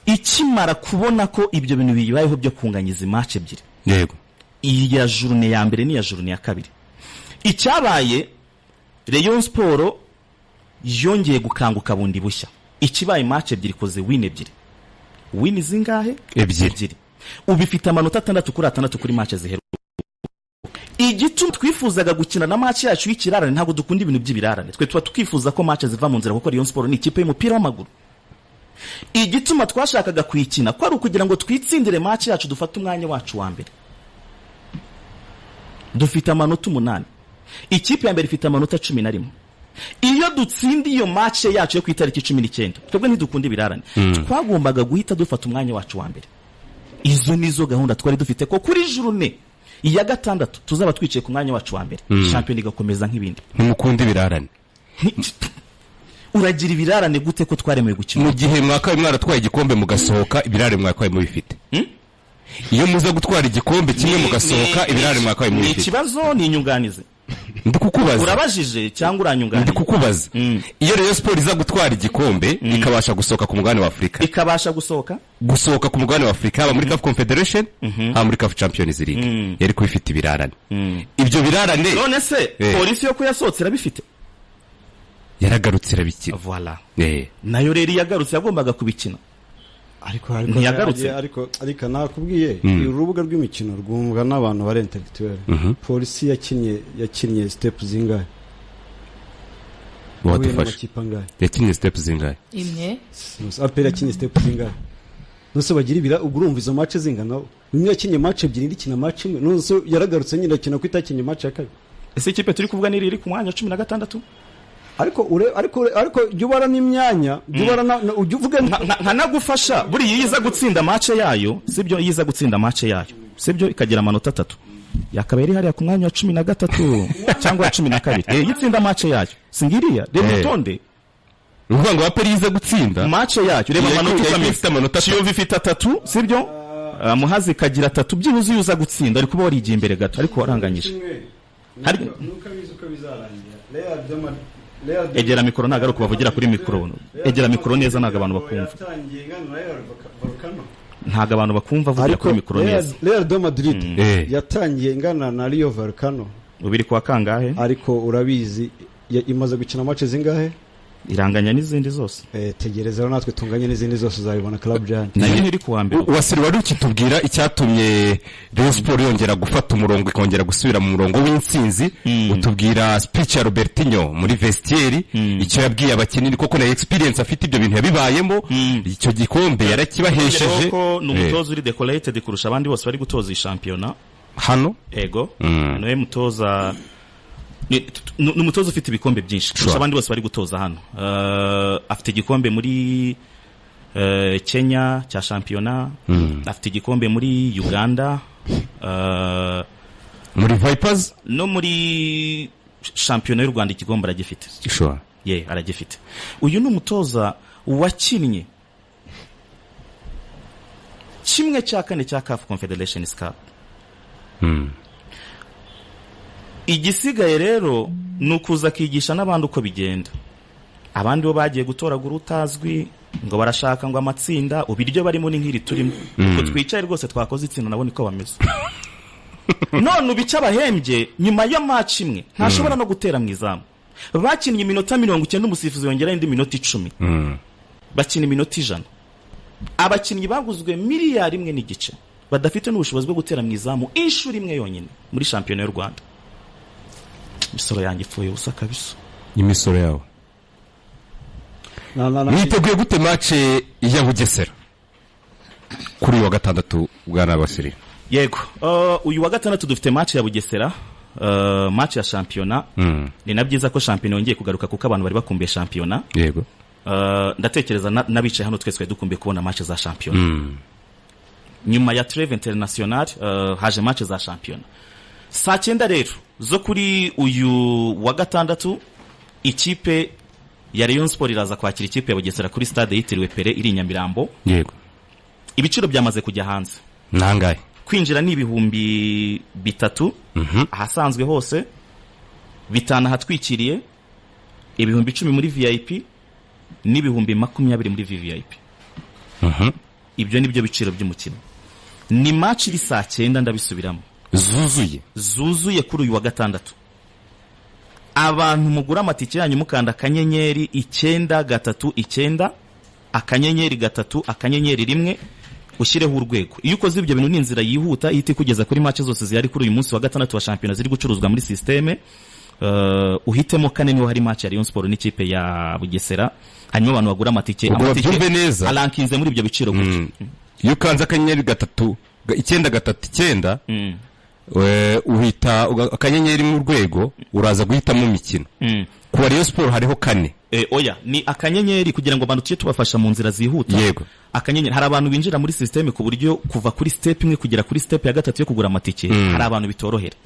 S1: ikimara kubona ko ibyo bintu bibayeho byo kunganyiza match ebyiri
S2: yego
S1: iyi ya journée ya mbere ni ya journée ya kabiri icyabaye Rayon Sport yongeye gukanguka bundi bushya ikibaye match ebyiri koze win ebyiri win zingahe
S2: ebyiri
S1: ubifite amanota 6 kuri match ziheruka igituma twifuzaga gukina na match yacu y'ikirarane ntabwo dukunda ibintu by'ibirarane twe tuba tukifuza ko match ziva mu nzira kuko Rayon Sport ni ikipe y'umupira w'amaguru igituma twashakaga kwikina ko ari ukugira ngo twitsindire match yacu dufate umwanya wacu wa mbere dufite amanota 8 ikipe ya mbere ifite amanota 11 iyo dutsinda iyo match yacu yo ku itariki 19 twebwe ntidukunda ibirarane twagombaga guhita dufata umwanya wacu wa mbere izo nizo gahunda twari dufite ko kuri journée iya gatandatu tuzaba twicaye ku mwanya wacu wa mbere champion igakomeza nk'ibindi
S2: ntimukunda ibirarane
S1: uragira ibirarane gute ko twaremewe gukina
S2: mu gihe mwaka mwaratwaye igikombe mugasohoka ibirare mwakaye mu bifite iyo muza gutwara igikombe kimwe mugasohoka ibirare mwakaye mu bifite
S1: ikibazo ni inyunganize
S2: ndikukubaza
S1: urabajije cyangwa uranyunganiye
S2: ndikukubaza iyo Rayon Sport iza gutwara igikombe ikabasha gusohoka ku mugabane wa Afrika
S1: ikabasha gusohoka
S2: ku mugabane wa Afrika haba muri CAF Confederation haba muri CAF Champions League yari kubifite ibirarane ibyo birarane
S1: none se polisi yo kuyasohotse irabifite
S2: yaragarutse irabikina
S1: voilà nayo rero yagarutse yagombaga kubikina
S3: ariko nakubwiye urubuga rw'imikino rwumva n'abantu bari intellectuel polisi yakinnye step zingahe
S2: wadufasha yakinnye step zingahe
S4: imwe
S3: apel yakinnye step zingahe nose bagira urumva izo match zingana imwe yakinnye match ebyiri ndikina match imwe nose yaragarutse nyine akina kwitakinnye match ya kabiri
S1: ese ikipe turi kuvuga niri iri ku mwanya 16
S3: ariko jubara n'imyanya jubara uvuge
S1: nkanagufasha buri yiza gutsinda match yayo sibyo yiza gutsinda match yayo sibyo ikagira amanota 3 yakabaye iri hariya ku mwanya wa 13 cyangwa 12 yitsinda match yayo singiriya reba utonde
S2: uvuga ngo APR ize gutsinda
S1: match yayo reba amanota Kiyovu ifite 3 sibyo Muhazi kagira 3 byibuze yuza gutsinda ariko bari igiye imbere gato ariko waranganyije hari egera mikoro nagaruka bavugira kuri mikoro egera mikoro neza naga abantu bakumva ntaga abantu bakumva vugira kuri mikoro neza
S3: Real de Madrid yatangiye ingana na Rayo Vallecano
S1: ubiri kwa kangahe
S3: ariko urabizi imaze gukina match zingahe
S1: iranganya n'izindi zose
S3: tegereza rero natwe tunganye n'izindi zose uzabibona Club Giant
S1: nayo iri kuwa mbere
S2: Wasiri wari ukitubwira icyatumye Rayon Sport yongera gufata umurongo ikongera gusubira mu murongo w'intsinzi utubwira speech ya Robertinho muri vestiaire icyo yabwiye abakinyi koko na experience afite ibyo bintu yabibayemo icyo gikombe yarakibahesheje
S1: n'umutozo uri decorated kurusha abandi bose bari gutoza shampiyona
S2: hano
S1: ego noye mutoza n'umutozo ufite ibikombe byinshi kurusha abandi bose bari gutoza hano afite igikombe muri Kenya cya shampiyona afite igikombe muri Uganda
S2: muri Vipers
S1: no muri shampiyona y'u Rwanda igikombe aragifite
S2: sure
S1: aragifite uyu n'umutoza wakinnye kimwe cya kane cya CAF Confederations Cup igisigaye rero nukuza kigisha n'abandi uko bigenda abandi bo bagiye gutoragura utazwi ngo barashaka ngo amatsinda ubiryo barimo n'inkiri turimo uko twicaye rwose twakoze itsinda nabone ko bameze none ubica abahembye nyuma ya match imwe ntashobora no gutera mu izamu bakinnye iminota 90 umusifuzi yongera indi minota 10 bakina iminota 100 abakinnyi baguzwe miliyari imwe n'igice badafite n'ubushobozi bwo gutera mu izamu inshuro imwe yonyine muri shampiyona y'u Rwanda imisoro yanjye ipfuye ubusa kabisa
S2: imisoro yawe niteguye gute match ya Bugesera kuri wa gatandatu bwana Basiri
S1: yego uyu wa gatandatu dufite match ya Bugesera match ya shampiyona ni nabyiza ko shampiyona yongeye kugaruka kuko abantu bari bakumbiye shampiyona
S2: yego
S1: ndatekereza nabicaye hano twese dukumbiye kubona match za shampiyona nyuma ya trêve international haje match za shampiyona saa 9 rero zo kuri uyu wa gatandatu ikipe ya Rayon Sport iraza kwakira ikipe ya Bugesera kuri stade yitiriwe Pere iri Nyamirambo
S2: yego
S1: ibiciro byamaze kujya hanze
S2: nangaye
S1: kwinjira ni ibihumbi 3 ahasanzwe hose bitana hatwikiriye ibihumbi 10 muri VIP n'ibihumbi 20 muri VVIP ibyo nibyo biciro by'umukino ni match iri saa 9 ndabisubiramo zuzuye kuri uyu wa gatandatu abantu mugura amatike yanyu mukanda akanyenyeri 939 akanyenyeri 3 akanyenyeri 1 ushyireho urwego iyo ukoze ibyo bintu n'inzira yihuta ihita kugeza kuri match zose zihari kuri uyu munsi wa gatandatu wa shampiyona ziri gucuruzwa muri systeme uhitemo kane niho hari match ya Rayon Sport n'ikipe ya Bugesera hanyuma abantu bagura amatike alankinze muri ibyo biciro gutyo
S2: iyo kanza akanyenyeri 3 939 uhita akanyenyeri mu rwego uraza guhitamo imikino ku Rayon Sport hariho kane
S1: oya ni akanyenyeri kugira ngo abantu tubafasha mu nzira zihuta
S2: yego
S1: akanyenyeri hari abantu binjira muri systeme ku buryo kuva kuri step imwe kugera kuri step ya gatatu yo kugura amatike hari abantu bitorohera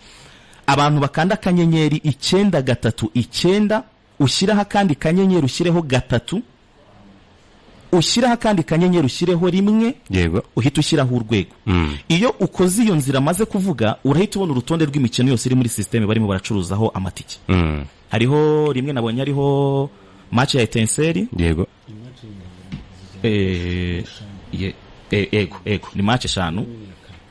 S1: abantu bakanda akanyenyeri 939 ushyiraho kandi kanyenyeri ushyireho 3 ushyiraho kandi kanyenyeri ushyireho 1
S2: yego
S1: uhita ushyiraho urwego iyo ukoze iyo nzira maze kuvuga urahita ubona urutonde rw'imikino yose iri muri systeme barimo baracuruzaho amatike hariho rimwe nabonye hariho match ya Etincelle
S2: yego
S1: ego ni match 5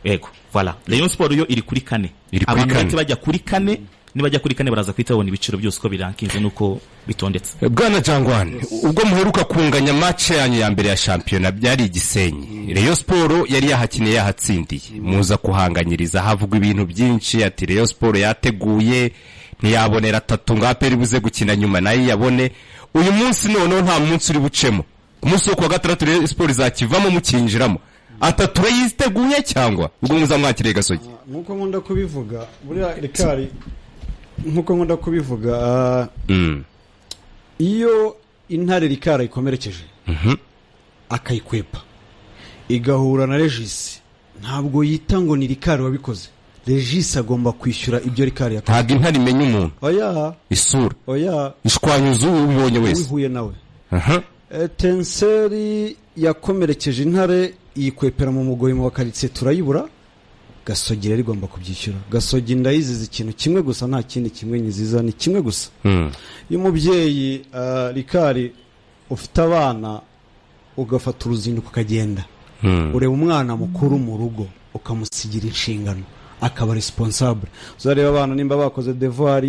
S1: ego voilà Rayon Sport yo iri kuri 4 abantu bajya kuri 4 nibajya kuri 4 baraza kwitabona ibiciro byose uko birankinze nuko bitondetse
S2: bwana Jangwane ubwo muheruka kunganya match yanyu ya mbere ya shampiyona byari Gisenyi Rayon Sport yari yahakiniye yahatsindiye muza kuhanganyiriza havugwa ibintu byinshi ati Rayon Sport yateguye ntiyabonera 3 ngaperi buze gukina nyuma nayo yabone uyu munsi none nta munsi uri bucemo umunsi wo kwa gatandatu Rayon Sport zakivamo mukinjiramo atatu yiteguye cyangwa ubwo muza mwakiriye Gasogi
S3: nkuko nkunda kubivuga buriya Rikari nkuko nkunda kubivuga iyo intare Rikara ikomerekeje akayikwepa igahura na Regis ntabwo yita ngo ni Ricard wabikoze. Regis agomba kwishyura ibyo Ricard yakoze.
S2: Ntabwo intare imenya umuntu.
S3: Oya.
S2: Isura.
S3: Oya.
S2: Ishwanyuza ubibonye wese.
S3: Wihuye nawe. Tenseri yakomerekeje intare yikwepera mu mugoyi mu bakaritsiye turayibura. Gasogi rero igomba kubyishyura. Gasogi ndayiziza ikintu kimwe gusa, nta kindi kimwe nyiziza, ni kimwe gusa. Iyo umubyeyi Ricard ufite abana ugafata uruzinduko ukagenda, ureba umwana mukuru mu rugo ukamusigira inshingano akaba responsable. Uzareba abana nimba bakoze devoir,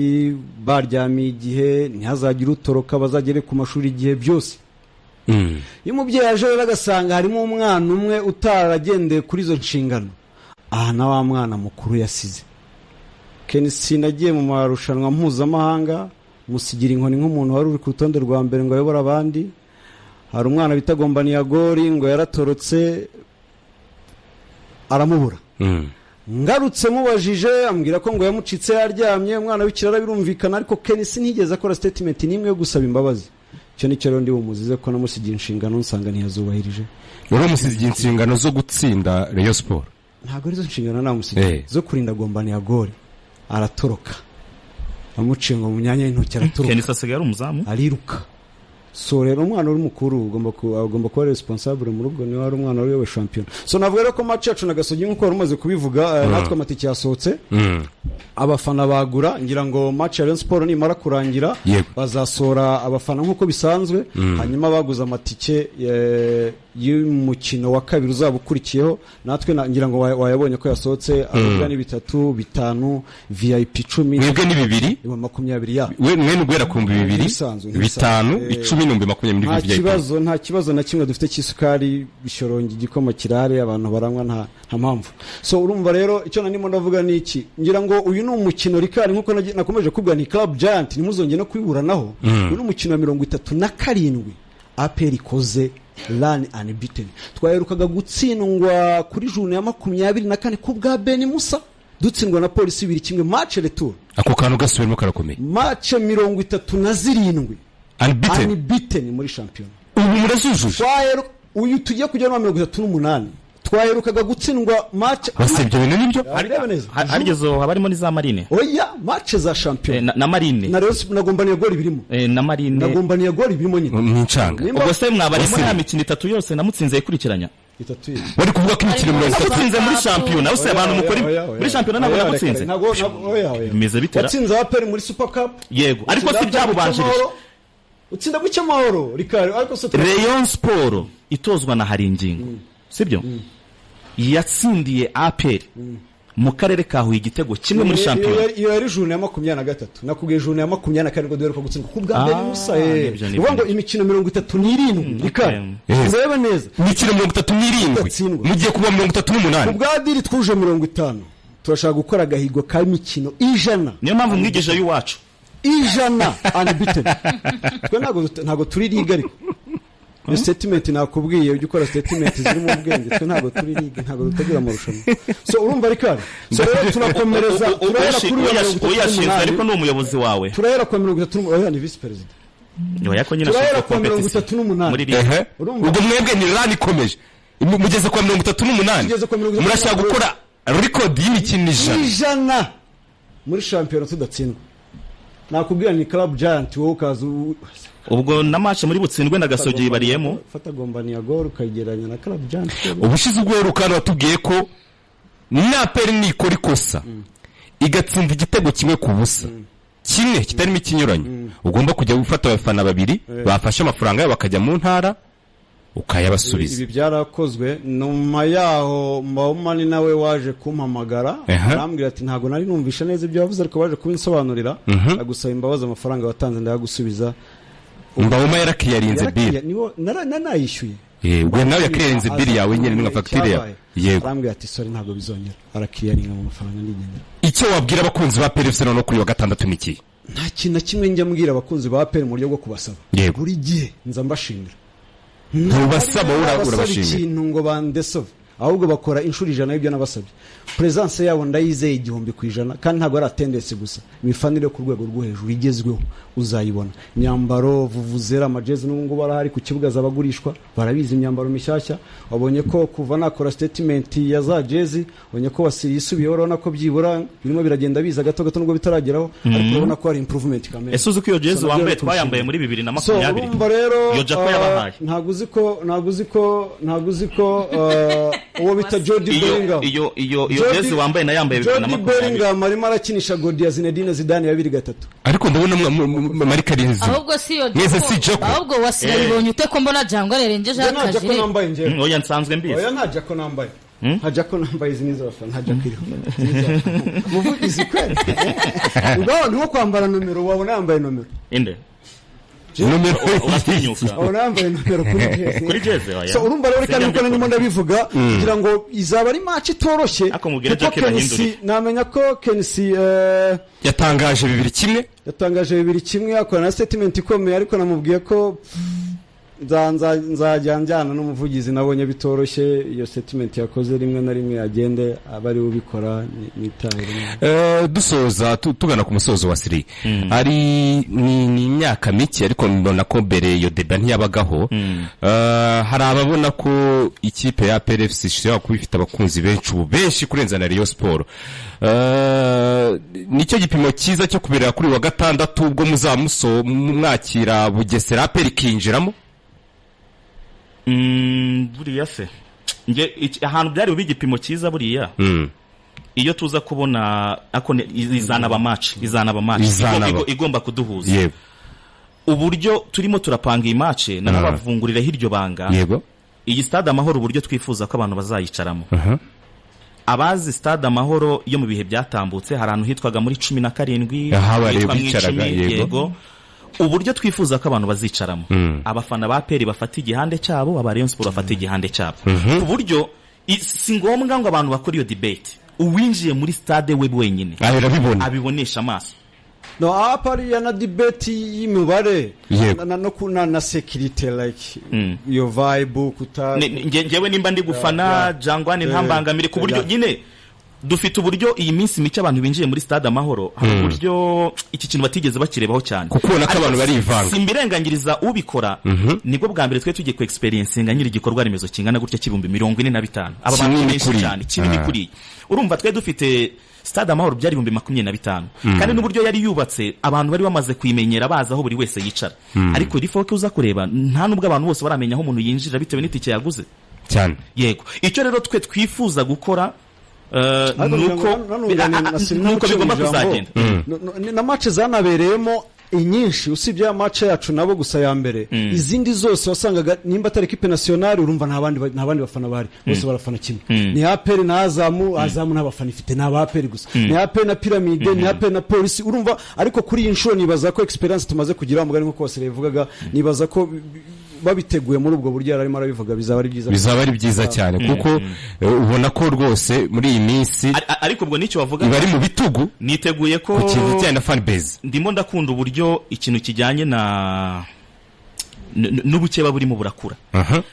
S3: baryamiye igihe, ntihazagire utoroka, bazagere ku mashuri igihe byose. Iyo umubyeyi aje rero agasanga harimo umwana umwe utaragendeye kuri izo nshingano, aha na wa mwana mukuru yasize. Kenisi nagiye mu marushanwa mpuzamahanga, musigira inkoni nk'umuntu wari uri ku rutonde rwa mbere ngo ayobore abandi. Hari umwana bita Gombaniagori ngo yaratorotse aramubura. Ngarutse mubajije ambwira ko ngo yamucitse yaryamye, umwana w'ikirara birumvikana, ariko Kenisi ntigeze akora statement nimwe yo gusaba imbabazi. Cyo ni cyo rero ndi bumuzize ko namusigiye inshingano nsanga ntiyazubahirije.
S2: Wari umusigiye inshingano zo gutsinda Rayon Sport.
S3: Ntabwo arizo nshingano namusigiye zo kurinda Gombaniagori. Aratoroka. Amuciye ngo mu myanya y'intoki aratoroka.
S1: Kenisi asigaye ari umuzamu.
S3: Ariruka. So rero umwana uri mukuru ugomba kuba responsable mu rugo, ni wari umwana uri we champion. So navuga rero ko match yacu na Gasogi nkuko rumaze kubivuga, natwe amatike yasohotse. Abafana bagura, ngira ngo match ya Rayon Sport nimara kurangira bazasora abafana nkuko bisanzwe, hanyuma baguza amatike y'umukino wa kabiri uzabukurikiyeho. Natwe ngira ngo wayabonye ko yasohotse, avuga ni 3, 5, VIP 10.
S2: Mwebwe ni 2
S3: 20 ya.
S2: We mwene ugwera ku 2 5 10
S3: nta kibazo na kimwe dufite cy'isukari, bishorongi, igikoma kirare, abantu baranywa nta mpamvu. So urumva rero icyo nanimo ndavuga ni iki, ngira ngo uyu ni umukino Ricard nkuko nakomeje kubwa ni Club Giant, nimuzongeye no kwiburanaho. Uyu ni umukino wa 37 APR ikoze run unbeaten. Twaherukaga gutsindwa kuri june ya 24 ku bwa Ben Musa, dutsindwa na Polisi 2-1 match retour.
S2: Ako kantu gasubiramo karakomeye.
S3: Match 37 unbeaten muri champion.
S2: Ubu murasujuje.
S3: Uyu tugiye kujya no 38. Twaherukaga gutsindwa match.
S2: Basebye bene nibyo.
S1: Harigezo habarimo ni za Marine.
S3: Oya, match za champion.
S1: Na Marine.
S3: Na Rayon Gombaniagori birimo.
S1: Na Marine.
S3: Na Gombaniagori birimo nyine.
S2: Ncanga.
S1: Ubwo se mwabarimo ya mikino 3 yose namutsinze ikurikiranya.
S3: 3.
S2: Bari kuvuga ko imikino 30
S1: natsinze muri champion. Nawe se abantu mukora muri champion nabo namutsinze. Bimeze bitera.
S3: Watsinze APR muri Super Cup.
S1: Yego. Ariko si byabubanjirije.
S3: Utsinda gucya mahoro Ricard, ariko so
S1: Rayon Sport itozwa na Haringingo. Sibyo? Yatsindiye APR mu karere ka Huye igitego kimwe muri champion.
S3: Iyo yari june ya 23. Nakubwiye june ya 24 ngo duheruka gutsindwa ku bwa Ben Musa. Uvuga imikino 37 Ricard. Urebe neza.
S2: Imikino 37 mugiye kuba 38.
S3: Ku bwa diri twuje 50. Turashaka gukora gahigo ka imikino 100.
S1: Niyo mpamvu mwigeje y'uwacu.
S3: 100 unbeaten. Twe ntago turi liga ariko. Iyo statement nakubwiye ujye ukora statement ziri mu bwenge, twe ntago turi liga, ntago dutagira amarushanwa. So urumva Ricard, so rero tunakomereza turahera kuri
S1: uyashinzwe ariko ni umuyobozi wawe.
S3: Turahera kwa 33, oya ni vice president.
S1: Oya ko nyina
S3: turahera kwa 38.
S2: Ubwo mwebwe ni rani ikomeje. Mugeze kwa 38. Murashaka gukora record y'imikino
S3: 100 muri champion tudatsindwa. Nakubwira ni Club Giant wowe ukazu.
S1: Ubwo na match muri butsindwe na Gasogi bariyemo.
S3: Fata Gombaniagori ukageranya na Club Giant.
S2: Ubushize ubwerukana watubwiye ko APR nikora ikosa igatsinda igitego kimwe ku busa. Kimwe kitarimo ikinyuranye. Ugomba kujya gufata abafana babiri bafashe amafaranga yabo bakajya mu ntara ukayabasubiza.
S3: Ibi byarakozwe nyuma yaho Mbawumani nawe waje kumpamagara arambwira ati ntago nari numvisha neza ibyo yavuze ariko waje kubinsobanurira agusaba imbabazi amafaranga watanze ndayagusubiza.
S2: Mbawuma yarakiyarinze bill.
S3: Niwo nanayishyuye.
S2: Ubwo nawe yakiyarinze bill yawe nyine n'inga facture yawe. Yego.
S3: Arambwira ati sorry ntago bizongera. Arakiyaringa mu mafaranga ndigenda.
S2: Icyo wabwira abakunzi ba PFC no kuri wa gatandatu miki?
S3: Nta kintu kimwe njya mbwira abakunzi ba PFC mu buryo bwo kubasaba. Buri gihe nza mbashimira.
S2: Ntubasaba urabashimira
S3: ikintu ngo bandesove. ahubwo bakora inshuro 100 y'ibyo nabasabye. Presence yabo ndayizeye 100% kandi ntabwo ari attendance gusa, imifanire ku rwego rwo hejuru igezweho uzayibona. Imyambaro vuvuzera amajezi n'ubwo barahari ku kibuga zabagurishwa, barabizi imyambaro mishyashya. Wabonye ko kuva nakora statement ya za jezi, wabonye ko Wasiri yisubiyeho, urabona ko byibura birimo biragenda biza gato gato nubwo bitarageraho, ariko urabona ko hari improvement kamera.
S1: Ese uzi ko iyo jezi wambaye twayambaye muri 2020?
S3: Urumva rero
S1: iyo jako yabahaye
S3: ntago uzi ko uwo bita Jody Bellingham,
S1: iyo jezi wambaye na yambaye 2020.
S3: Jody Bellingham arimo arakinisha Godi ya Zinedine Zidane ya 2003.
S2: Ariko ndabona Marika Renzi
S4: ahubwo si yo jako, ahubwo Wasiri ibonye ute ko mbona Jangwa yarengeje akajire.
S1: Oya nsanzwe mbizi.
S3: Oya nta jako nambaye. Haja ko nambaye izi nizo bafana, haja kiriho muvugizi kweli. Ubwo nko kwambara numero, wabona yambaye numero
S1: inde
S2: numero
S1: uratinyuka
S3: yambaye numero
S1: kuri jeze oya.
S3: So urumva rero kandi uko nimo ndabivuga kugira ngo izaba ari match itoroshye. Namenya ko Kensi
S2: yatangaje
S3: 2-1 akora na statement ikomeye, ariko namubwiye ko nzajyanjana n'umuvugizi, nabonye bitoroshye iyo statement yakoze, rimwe na rimwe agende abari ubikora nitahire.
S2: Dusoza tugana ku musozo wa Siri, ari ni imyaka mike ariko mbona ko mbere yo deba ntiyabagaho. Hari ababona ko ikipe ya PFC ishobora kuba ifite abakunzi benshi kurenza na Rayon Sport. Nicyo gipimo cyiza cyo kubera kuri wa gatandatu ubwo mwakira Bugesera perikinjiramo.
S1: Buriya se ahantu byari ubigipimo cyiza buriya iyo tuza kubona ako izanaba match igomba kuduhuza.
S2: Yego,
S1: uburyo turimo turapanga iyi match n'abavungurira hiryo banga.
S2: Yego,
S1: iyi stade Amahoro uburyo twifuza ko abantu bazayicaramo. Abazi stade Amahoro yo mu bihe byatambutse hari ahantu hitwaga muri 17 yego. Uburyo twifuza ko abantu bazicaramo, abafana ba PL bafata igihande cyabo, aba Rayon Sport bafata igihande cyabo. Ku buryo si ngombwa ngo abantu bakora iyo debate, uwinjiye muri stade we wenyine abibonesha amaso.
S3: No, apari ya na debate y'imibare na security like your vibe
S1: ngewe nimba ndi gufana Jangwani ntambangamire ku buryo nyine dufite uburyo iyi minsi mike abantu binjiye muri stade Amahoro, hari uburyo iki kintu batigeze bakirebaho cyane,
S2: kuko nako abantu bari ivanga.
S1: Simbirengangiriza ubikora, nibwo bwa mbere twe tugiye ku experience nganyira igikorwa remezo kingana gutya kibumbi 45. Aba bantu benshi cyane kinini kuri. Urumva twe dufite stade Amahoro byari 25, kandi n'uburyo yari yubatse abantu bari bamaze kwimenyera baza aho buri wese yicara. Ariko rifoke uza kureba nta nubwo abantu bose baramenya aho umuntu yinjira bitewe n'itike yaguze
S2: cyane.
S1: Yego, icyo rero twe twifuza gukora nuko bigomba kuzagenda.
S3: Na match zanabereyemo inyinshi usibye ya match yacu nabo gusa ya mbere, izindi zose wasangaga nimba atari equipe nationale, urumva nta bandi bafana bari, bose barafana kimwe. Ni APR na Azamu n'abafana ifite na APR gusa, ni APR na Pyramide, ni APR na Police, urumva. Ariko kuri iyi nshuro nibaza ko experience tumaze kugira mugari nko kose revugaga, nibaza ko babiteguye muri ubwo buryo yararimo arabivuga bizaba ari byiza
S2: cyane, kuko ubona ko rwose muri iyi minsi
S1: ariko ubwo nicyo bavuga
S2: bari mu bitugu.
S1: Niteguye ko
S2: ku kintu cyane fan base,
S1: ndimo ndakunda uburyo ikintu kijyanye n'ubukeba burimo burakura.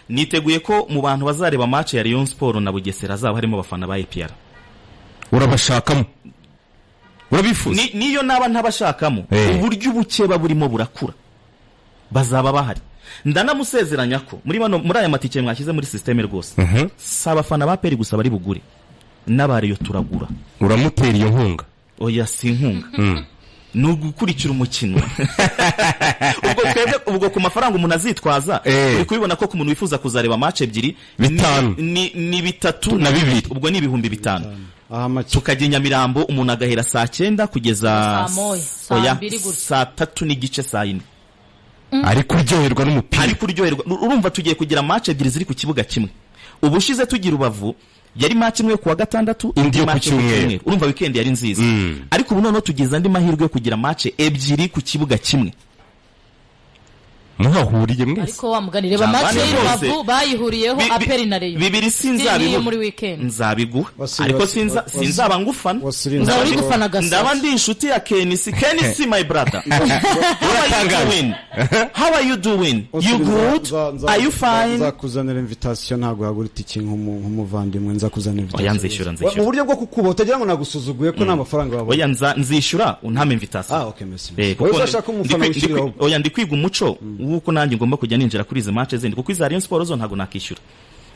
S1: Niteguye ko mu bantu bazareba match ya Rayon Sport na Bugesera azaba harimo abafana ba APR.
S2: Urabashakamo, urabifuza?
S1: Niyo naba ntabashakamo, uburyo ubukeba burimo burakura bazaba bahari. Ndanamusezeranya ko muri aya matike mwashyize muri systeme rwose, saba fana ba PL gusa bari bugure, n'abariyo turagura.
S2: Uramutera iyo nkunga?
S1: Oya, si inkunga, nugukurikira umukino. Ubwo ku mafaranga umuntu azitwaza, uri kubibona ko ku muntu wifuza kuzareba match ebyiri ni 3 na 2, ubwo ni 5,000. Tukajya Nyamirambo umuntu agahera saa 9 kugeza saa 3 n'igice saa 4.
S2: Ari kuryoherwa n'umupira,
S1: ari kuryoherwa. Urumva tugiye kugira match ebyiri ziri ku kibuga kimwe. Ubushize tugira Rubavu yari match imwe ku wa gatandatu, indi match ku cyumweru. Urumva weekend yari nziza. Ariko ubu noneho tugize andi mahirwe yo kugira match ebyiri ku kibuga kimwe.
S2: muhahuriye mwese
S4: ariko wamuganire ba match y'Irubavu bayihuriyeho aperi na Rayon
S1: bibiri sinzabigu
S4: muri weekend
S1: nzabiguha ariko sinzaba ngufana
S4: nzabari gufana gasa
S1: ndaba ndi inshuti ya Kenisi my brother how are you doing you good are you fine
S3: nzakuzanira invitation ntago yagurita iki nk'umuvandimwe nzakuzanira
S1: invitation nzishyura
S3: mu buryo bwo kukuba utagira ngo nagusuzuguye ko nta mafaranga wabo
S1: oya nzishyura untame invitation
S3: okay merci uzashaka umufana wishiriraho
S1: oya ndi kwiga umuco wuko nanjye ngomba kujya ninjira kuri izi match zindi kuko iza Rayon Sport zo ntago nakishyura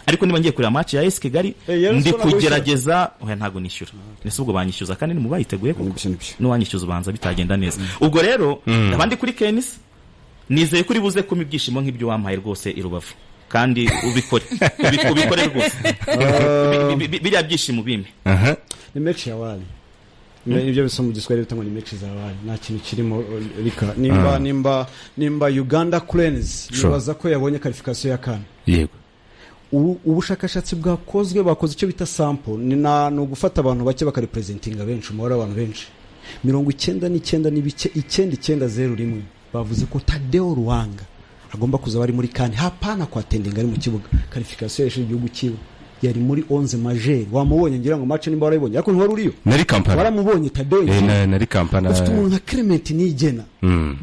S1: ariko niba ngiye kureba match ya AS Kigali ndi kugerageza oya ntago nishyura nese ubwo banyishyuza kandi mu bayiteguye kuko no wanyishyuza ubanza bitagenda neza ubwo rero abandi kuri Kenis nizeye kuri buze kuma ibyishimo nk'ibyo wampaye rwose Irubavu kandi ubikore rwose biriya byishimo bime
S3: ni match ya wali nibyo bisomo giswahili bitangwa ni match za wali nta kintu kirimo rika nimba Uganda Cranes nibaza ko yabonye qualification ya CAN
S2: yego
S3: ubushakashatsi bakoze icyo bita sample no gufata abantu bake bakarepresentinga benshi umubare abantu benshi 99 n'ibice 990 bavuze ko Tadeo Ruwanga agomba kuza bari muri CAN hapana kwa tendinga ari mu kibuga qualification yeshe igihugu kiwe yari muri 11 majeur wamubonye ngira ngo match nimba warayibonye ariko ntwari uriyo
S2: nari Kampala
S3: waramubonye Tadeo
S2: nari Kampala
S3: ufite umuntu nka Clement Nigena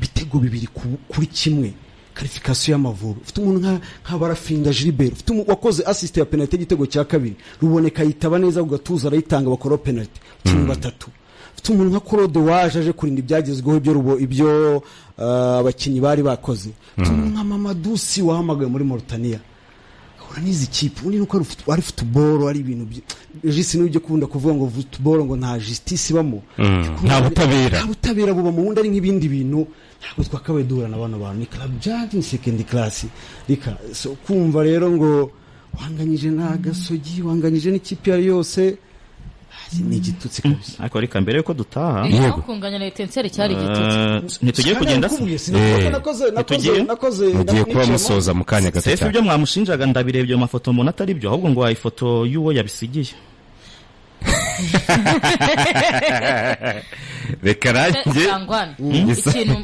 S3: bitego bibiri kuri kimwe qualification y'Amavubi ufite umuntu nka Barafinda Gilbert ufite wakoze assist ya penalty igitego cya kabiri ruboneka yitaba neza ugatuza arayitanga bakora penalty kimwe batatu ufite umuntu nka Claude waje aje kurinda ibyagezweho ibyo abakinyi bari bakoze ufite umuntu nka Mamadusi wahamagaye muri Mauritania uranizi kipe undi nuko ari football ari ibintu jisi n'ibyo kubunda kuvuga ngo football ngo nta justice ibamo
S2: nta
S3: butabera buba mu wundi ari nk'ibindi bintu ntabwo twakabaye duhurana abana bantu ni club judge second class rika so kumva rero ngo wanganyije na Gasogi wanganyije n'ikipe yari yose ni igitutsi kabisa
S1: ariko reka mbere yuko dutaha
S4: yego kunganya na Etincelle cyari igitutsi
S1: ntitugiye kugenda
S2: mugiye kuba musoza mu kanya gato
S1: cyane ibyo mwamushinjaga ndabirebye mu mafoto mbona atari byo ahubwo ngo ifoto y'uwo yabisigiye
S2: reka ranjye
S4: ikintu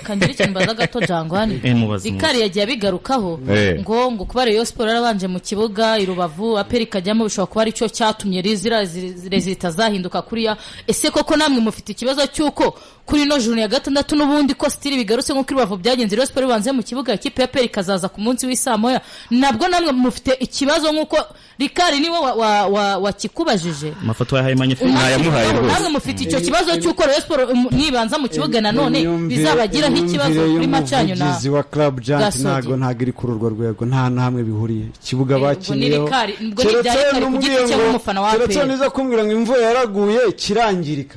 S4: kangira ikintu mbaza gato Jangwani Zikari yagiye abigarukaho ngo kuba Rayon Sport yarabanje mu kibuga Irubavu aperi kajyamo bishobora kuba ari cyo cyatumye rezita zahinduka kuriya ese koko namwe mufite ikibazo cyuko kuri no journée ya gatandatu n'ubundi ko stili bigarutse nko Irubavu byagenze Rayon Sport banze mu kibuga ikipe ya aperi kazaza ku munsi w'isamoya nabwo namwe mufite ikibazo nkuko Rikari niwe wakikubajije
S1: amafoto yahaye manyifu
S2: yamuhaye rwose
S4: namwe mufite icyo kibazo cyuko Rayon Sport nibanza mu kibuga nanone bizabagira nk'ikibazo kuri macanyo na
S3: wa club jant ntago iri kuri urwo rwego nta hamwe bihuriye ikibuga bakiniyeho keretse niza kumbwira ngo imvura yaraguye kirangirika